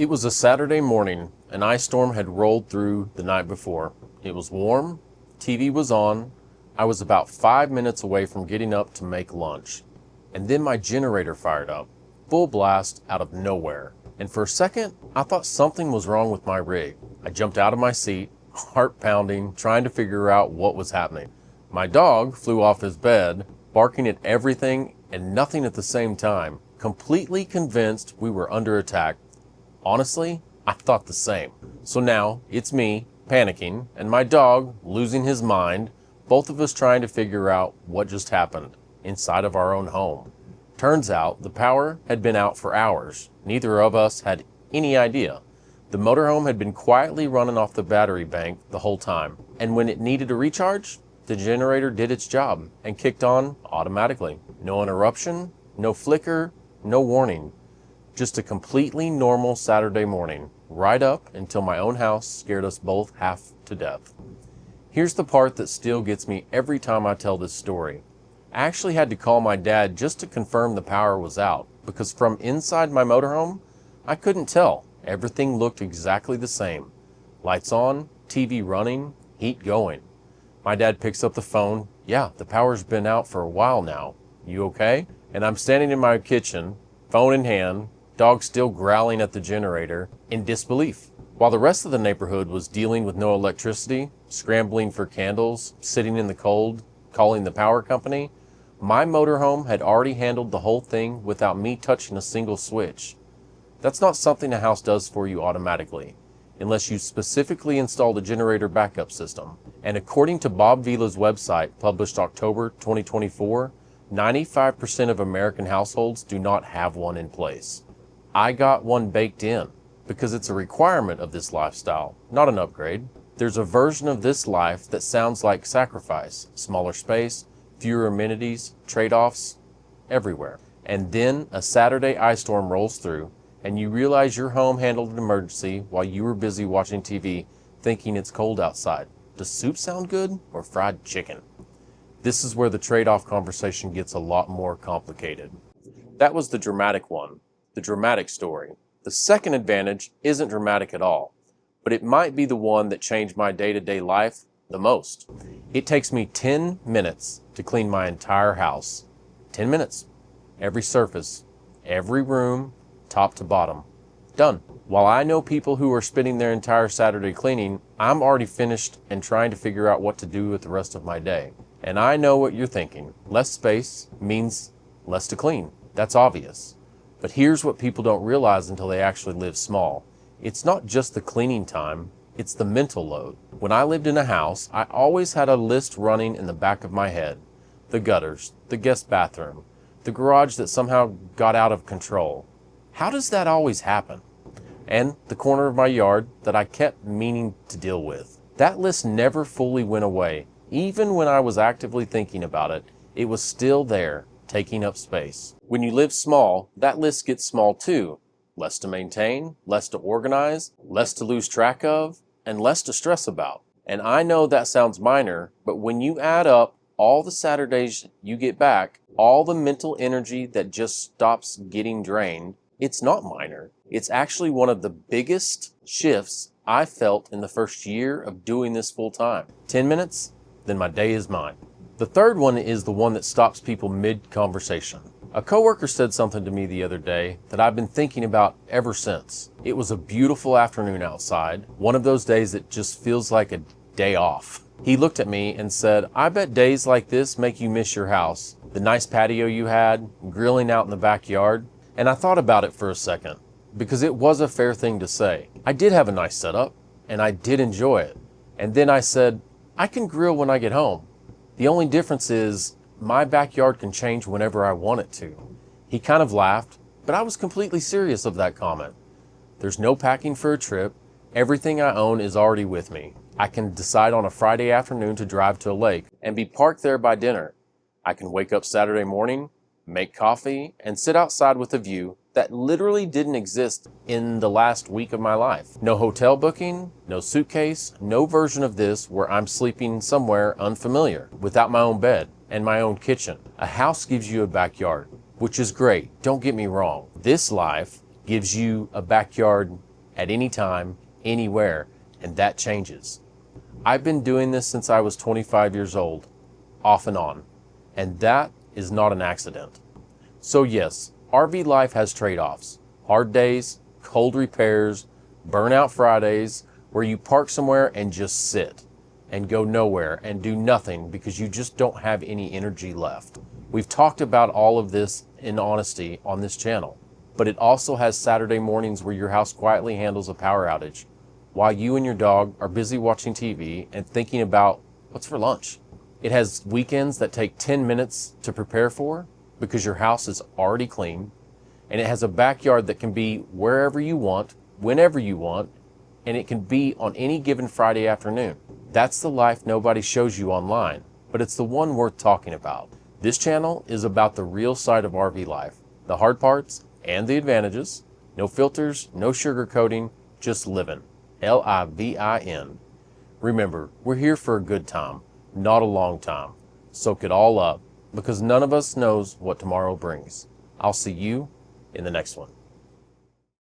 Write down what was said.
It was a Saturday morning. An ice storm had rolled through the night before. It was warm, TV was on. I was about 5 minutes away from getting up to make lunch. And then my generator fired up, full blast out of nowhere. And for a second, I thought something was wrong with my rig. I jumped out of my seat, heart pounding, trying to figure out what was happening. My dog flew off his bed, barking at everything and nothing at the same time, completely convinced we were under attack. Honestly, I thought the same. So now it's me panicking and my dog losing his mind, both of us trying to figure out what just happened inside of our own home. Turns out the power had been out for hours. Neither of us had any idea. The motorhome had been quietly running off the battery bank the whole time, and when it needed a recharge, the generator did its job and kicked on automatically. No interruption, no flicker, no warning. Just a completely normal Saturday morning, right up until my own house scared us both half to death. Here's the part that still gets me every time I tell this story. I actually had to call my dad just to confirm the power was out, because from inside my motorhome, I couldn't tell. Everything looked exactly the same. Lights on, TV running, heat going. My dad picks up the phone. Yeah, the power's been out for a while now. You okay? And I'm standing in my kitchen, phone in hand, dog still growling at the generator, in disbelief. While the rest of the neighborhood was dealing with no electricity, scrambling for candles, sitting in the cold, calling the power company, my motorhome had already handled the whole thing without me touching a single switch. That's not something a house does for you automatically, unless you specifically install the generator backup system. And according to Bob Vila's website, published October 2024, 95% of American households do not have one in place. I got one baked in because it's a requirement of this lifestyle, not an upgrade. There's a version of this life that sounds like sacrifice, smaller space, fewer amenities, trade-offs, everywhere. And then a Saturday ice storm rolls through and you realize your home handled an emergency while you were busy watching TV thinking it's cold outside. Does soup sound good or fried chicken? This is where the trade-off conversation gets a lot more complicated. That was the dramatic one, the dramatic story. The second advantage isn't dramatic at all, but it might be the one that changed my day-to-day life the most. It takes me 10 minutes to clean my entire house. 10 minutes. Every surface, every room, top to bottom. Done. While I know people who are spending their entire Saturday cleaning, I'm already finished and trying to figure out what to do with the rest of my day. And I know what you're thinking. Less space means less to clean. That's obvious. But here's what people don't realize until they actually live small. It's not just the cleaning time, it's the mental load. When I lived in a house, I always had a list running in the back of my head. The gutters, the guest bathroom, the garage that somehow got out of control. How does that always happen? And the corner of my yard that I kept meaning to deal with. That list never fully went away. Even when I was actively thinking about it, it was still there, taking up space. When you live small, that list gets small too. Less to maintain, less to organize, less to lose track of, and less to stress about. And I know that sounds minor, but when you add up all the Saturdays you get back, all the mental energy that just stops getting drained, it's not minor. It's actually one of the biggest shifts I felt in the first year of doing this full time. 10 minutes, then my day is mine. The third one is the one that stops people mid-conversation. A coworker said something to me the other day that I've been thinking about ever since. It was a beautiful afternoon outside, one of those days that just feels like a day off. He looked at me and said, I bet days like this make you miss your house, the nice patio you had, grilling out in the backyard. And I thought about it for a second, because it was a fair thing to say. I did have a nice setup, and I did enjoy it. And then I said, I can grill when I get home. The only difference is my backyard can change whenever I want it to. He kind of laughed, but I was completely serious of that comment. There's no packing for a trip. Everything I own is already with me. I can decide on a Friday afternoon to drive to a lake and be parked there by dinner. I can wake up Saturday morning, make coffee, and sit outside with a view that literally didn't exist in the last week of my life. No hotel booking, no suitcase, no version of this where I'm sleeping somewhere unfamiliar, without my own bed and my own kitchen. A house gives you a backyard, which is great, don't get me wrong. This life gives you a backyard at any time, anywhere, and that changes. I've been doing this since I was 25 years old, off and on, and that is not an accident. So yes, RV life has trade-offs. Hard days, cold repairs, burnout Fridays, where you park somewhere and just sit and go nowhere and do nothing because you just don't have any energy left. We've talked about all of this in honesty on this channel, but it also has Saturday mornings where your house quietly handles a power outage while you and your dog are busy watching TV and thinking about what's for lunch. It has weekends that take 10 minutes to prepare for because your house is already clean, and it has a backyard that can be wherever you want, whenever you want, and it can be on any given Friday afternoon. That's the life nobody shows you online, but it's the one worth talking about. This channel is about the real side of RV life, the hard parts and the advantages. No filters, no sugarcoating, just living. L-I-V-I-N. Remember, we're here for a good time, not a long time. Soak it all up, because none of us knows what tomorrow brings. I'll see you in the next one.